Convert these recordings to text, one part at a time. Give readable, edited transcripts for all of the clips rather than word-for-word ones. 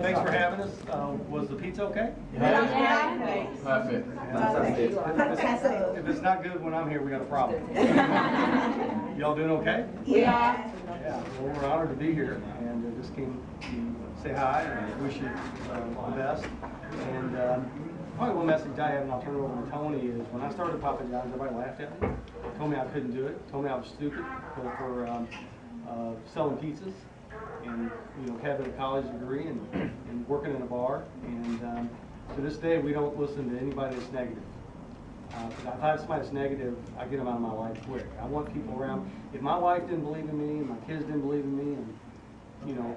Thanks for having us. Was the pizza okay? Yeah. Perfect. If it's not good when I'm here, we got a problem. Y'all doing okay? Yeah. Yeah, well, we're honored to be here, and just came to say hi and wish you the best. And probably one message I have, and I'll turn it over to Tony, is when I started Papa John's, everybody laughed at me, told me I couldn't do it, told me I was stupid for selling pizzas, and having a college degree and working in a bar. And to this day, we don't listen to anybody that's negative. If I have somebody that's negative, I get them out of my life quick. I want people around. If my wife didn't believe in me, and my kids didn't believe in me, and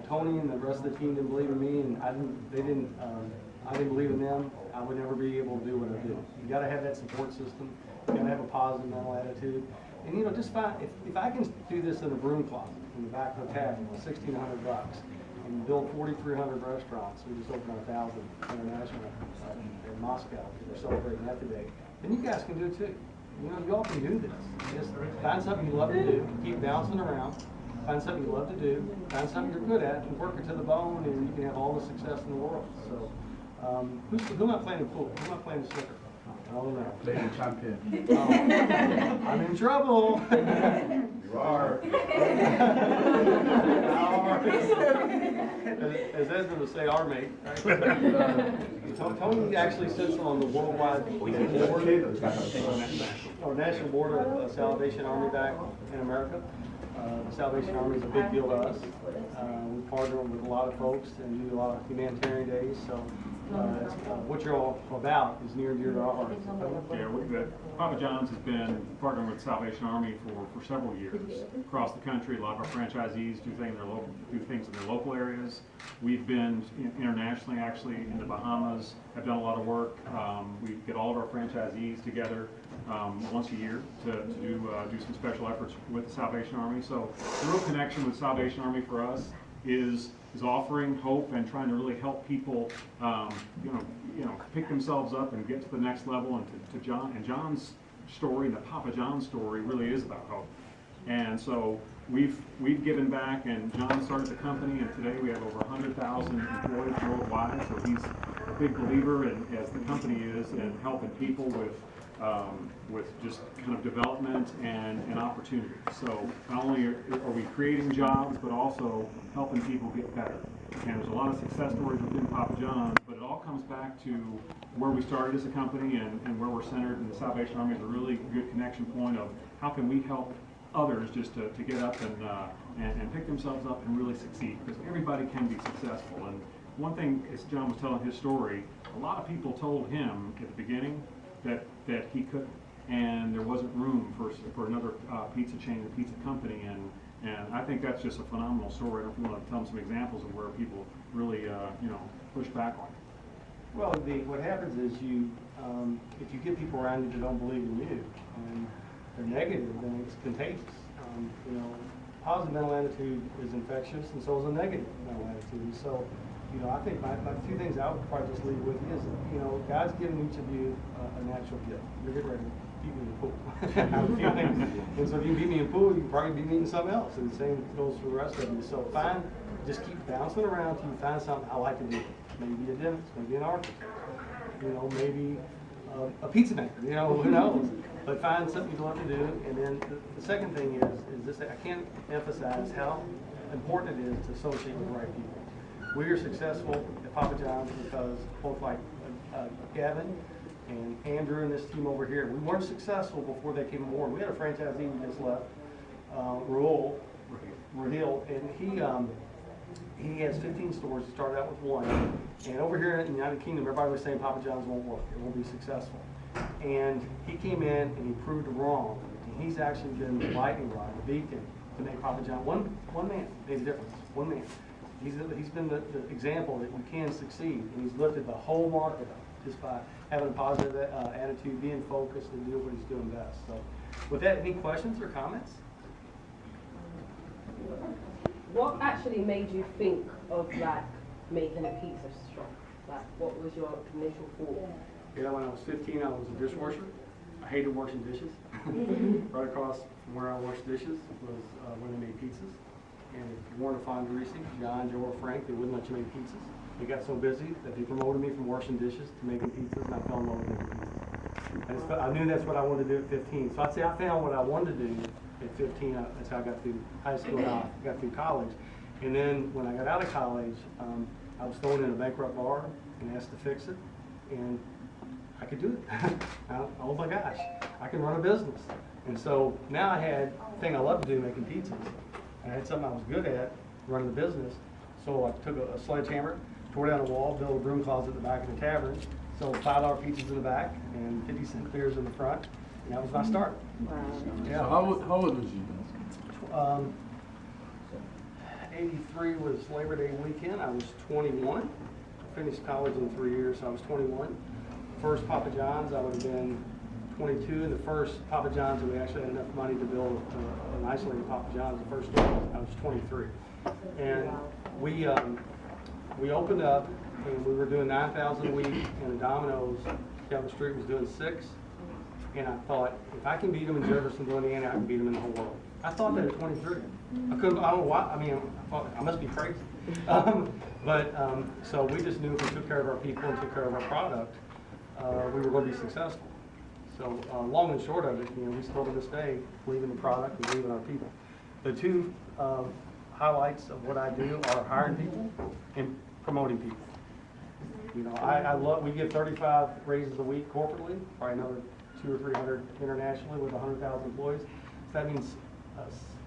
Tony and the rest of the team didn't believe in me, and I didn't believe in them, I would never be able to do what I do. You got to have that support system. You got to have a positive mental attitude. And just find, if I can do this in a broom closet in the back of a tavern with $1,600 and build 4,300 restaurants, we just opened our 1,000th international in Moscow. We're celebrating that today. Then you guys can do it too. You all can do this. Just find something you love to do, keep bouncing around, find something you love to do, find something you're good at, and work it to the bone, and you can have all the success in the world. So, who am I playing in pool? Who am I playing in snooker? I don't know. Lady champion. I'm in trouble. You are. As Ezra would say, our mate. Right? Tony actually sits on the worldwide board, or National Board of Salvation Army back in America. The Salvation Army is a big deal to us. We partner with a lot of folks and do a lot of humanitarian days. So what you're all about is near and dear to our hearts. Yeah, Papa John's has been partnering with the Salvation Army for several years across the country. A lot of our franchisees do things in their local areas. We've been internationally, actually, in the Bahamas, have done a lot of work. We get all of our franchisees together once a year to do some special efforts with the Salvation Army. So the real connection with Salvation Army for us is offering hope and trying to really help people, pick themselves up and get to the next level. And to John's story, the Papa John story, really is about hope. And so we've given back, and John started the company, and today we have over 100,000 employees worldwide. So he's a big believer, as the company is, in helping people with just kind of development and opportunity. So not only are we creating jobs, but also helping people get better. And there's a lot of success stories within Papa John's, but it all comes back to where we started as a company and where we're centered. And the Salvation Army is a really good connection point of how can we help others just to get up and pick themselves up and really succeed, because everybody can be successful. And one thing, as John was telling his story, a lot of people told him at the beginning that he couldn't, and there wasn't room for another pizza chain or pizza company, and I think that's just a phenomenal story. I don't know if you want to tell them some examples of where people really push back on it. Well, what happens is if you get people around you that don't believe in you and they're negative, then it's contagious. Positive mental attitude is infectious, and so is a negative mental attitude. So, I think my two things I would probably just leave with you is, God's given each of you a natural gift. You're getting ready to beat me in the pool. And so if you beat me in the pool, you can probably beat me in something else. And the same goes for the rest of you. So just keep bouncing around till you find something I like to do. Maybe be a dentist, maybe an artist, maybe a pizza maker, who knows? But find something you love to do. And then the second thing is this: I can't emphasize how important it is to associate with the right people. We are successful at Papa John's because both like Gavin and Andrew and this team over here, we weren't successful before they came aboard. We had a franchisee who just left, Rahul, and he has 15 stores. He started out with one. And over here in the United Kingdom, everybody was saying Papa John's won't work. It won't be successful. And he came in and he proved wrong. And he's actually been the lightning rod, the beacon to make Papa John. One man made a difference. One man. He's been the example that you can succeed. And he's lifted the whole market up just by having a positive attitude, being focused, and doing what he's doing best. So with that, any questions or comments? What actually made you think of making a pizza shop? What was your initial thought? Yeah, when I was 15, I was a dishwasher. I hated washing dishes. Right across from where I washed dishes was when they made pizzas. And if you weren't a fond greasy, John, Joe, or Frank, they wouldn't let you make pizzas. They got so busy that they promoted me from washing dishes to making pizzas, and I fell in love with making pizzas. I knew that's what I wanted to do at 15. So I'd say I found what I wanted to do at 15. That's how I got through high school and I got through college. And then when I got out of college, I was thrown in a bankrupt bar and asked to fix it. And I could do it. Oh my gosh, I can run a business. And so now I had the thing I love to do, making pizzas. I had something I was good at, running the business. So I took a sledgehammer, tore down a wall, built a broom closet at the back of the tavern, sold $5 pizzas in the back and 50-cent beers in the front. And that was my start. Wow. So Yeah. how old was you? 83 was Labor Day weekend. I was 21. Finished college in 3 years, so I was 21. First Papa John's, I would have been 22. And the first Papa John's that we actually had enough money to build an isolated Papa John's, the first one, I was 23. And we opened up, and we were doing 9,000 a week, and the Domino's down the street was doing 6. And I thought, if I can beat them in Jeffersonville, Indiana, I can beat them in the whole world. I thought that at 23. I don't know why. I mean, I thought I must be crazy. So we just knew if we took care of our people and took care of our product, we were going to be successful. So long and short of it, we still to this day believe in the product and believe in our people. The two highlights of what I do are hiring people and promoting people. I love. We give 35 raises a week corporately, probably another 200 or 300 internationally with 100,000 employees. So that means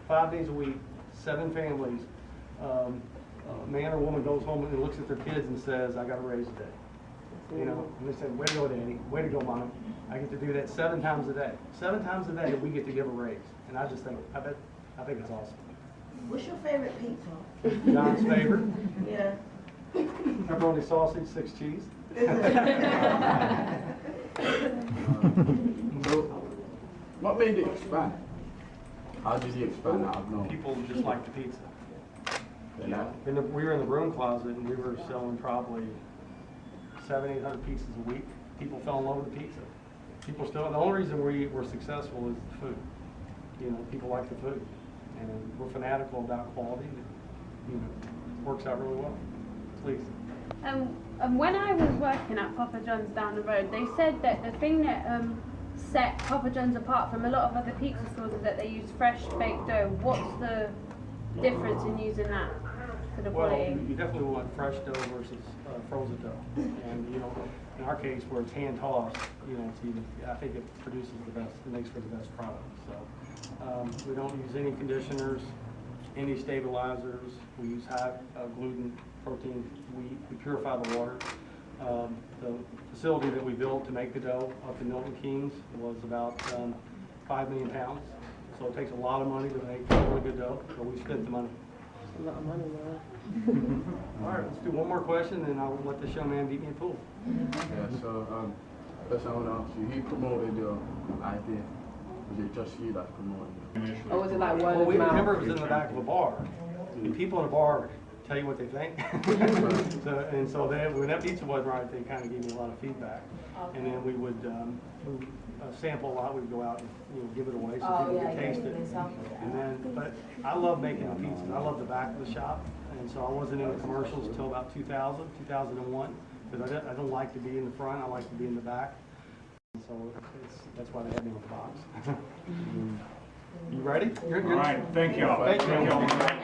5 days a week, 7 families. A man or woman goes home and looks at their kids and says, "I got a raise today." And they say, "Way to go, Daddy. Way to go, Mom." I get to do that 7 times a day. 7 times a day we get to give a raise, and I just think, I think it's awesome. What's your favorite pizza? John's favorite. Yeah. Pepperoni sausage, 6 cheese. So, what made it expand? How did you expand out of nowhere? People just like the pizza. Yeah. We were in the broom closet and we were selling probably 700-800 pizzas a week. People fell in love with the pizza. People still, the only reason we were successful is the food. People like the food. And we're fanatical about quality. It works out really well. Please. When I was working at Papa John's down the road, they said that the thing that set Papa John's apart from a lot of other pizza stores is that they use fresh baked dough. What's the difference in using that for the Well, quality? you definitely want fresh dough versus frozen dough. And in our case, where it's hand tossed, I think it produces the best. It makes for the best product. So we don't use any conditioners, any stabilizers. We use high gluten protein wheat. We purify the water. The facility that we built to make the dough up in Milton Keynes was about 5 million pounds. So it takes a lot of money to make really good dough. So we spent the money. A lot of money, man. All right, let's do one more question, and I'll let the showman beat me in pool. Yeah, so first I want to ask you, he promoted your idea. Was it just you that promoted it? Initially. Or was it like word Well, of we mouth? remember it was in the back of a bar, and people in a bar tell you what they think. So then, when that pizza wasn't right, they kind of gave me a lot of feedback. And then we would sample a lot. We'd go out and give it away so people could taste it. And then, but I love making the pizzas. I love the back of the shop, and so I wasn't in the commercials until about 2001, because I don't like to be in the front. I like to be in the back. And so that's why they had me on the box. You ready? All right, thank y'all. Thank you.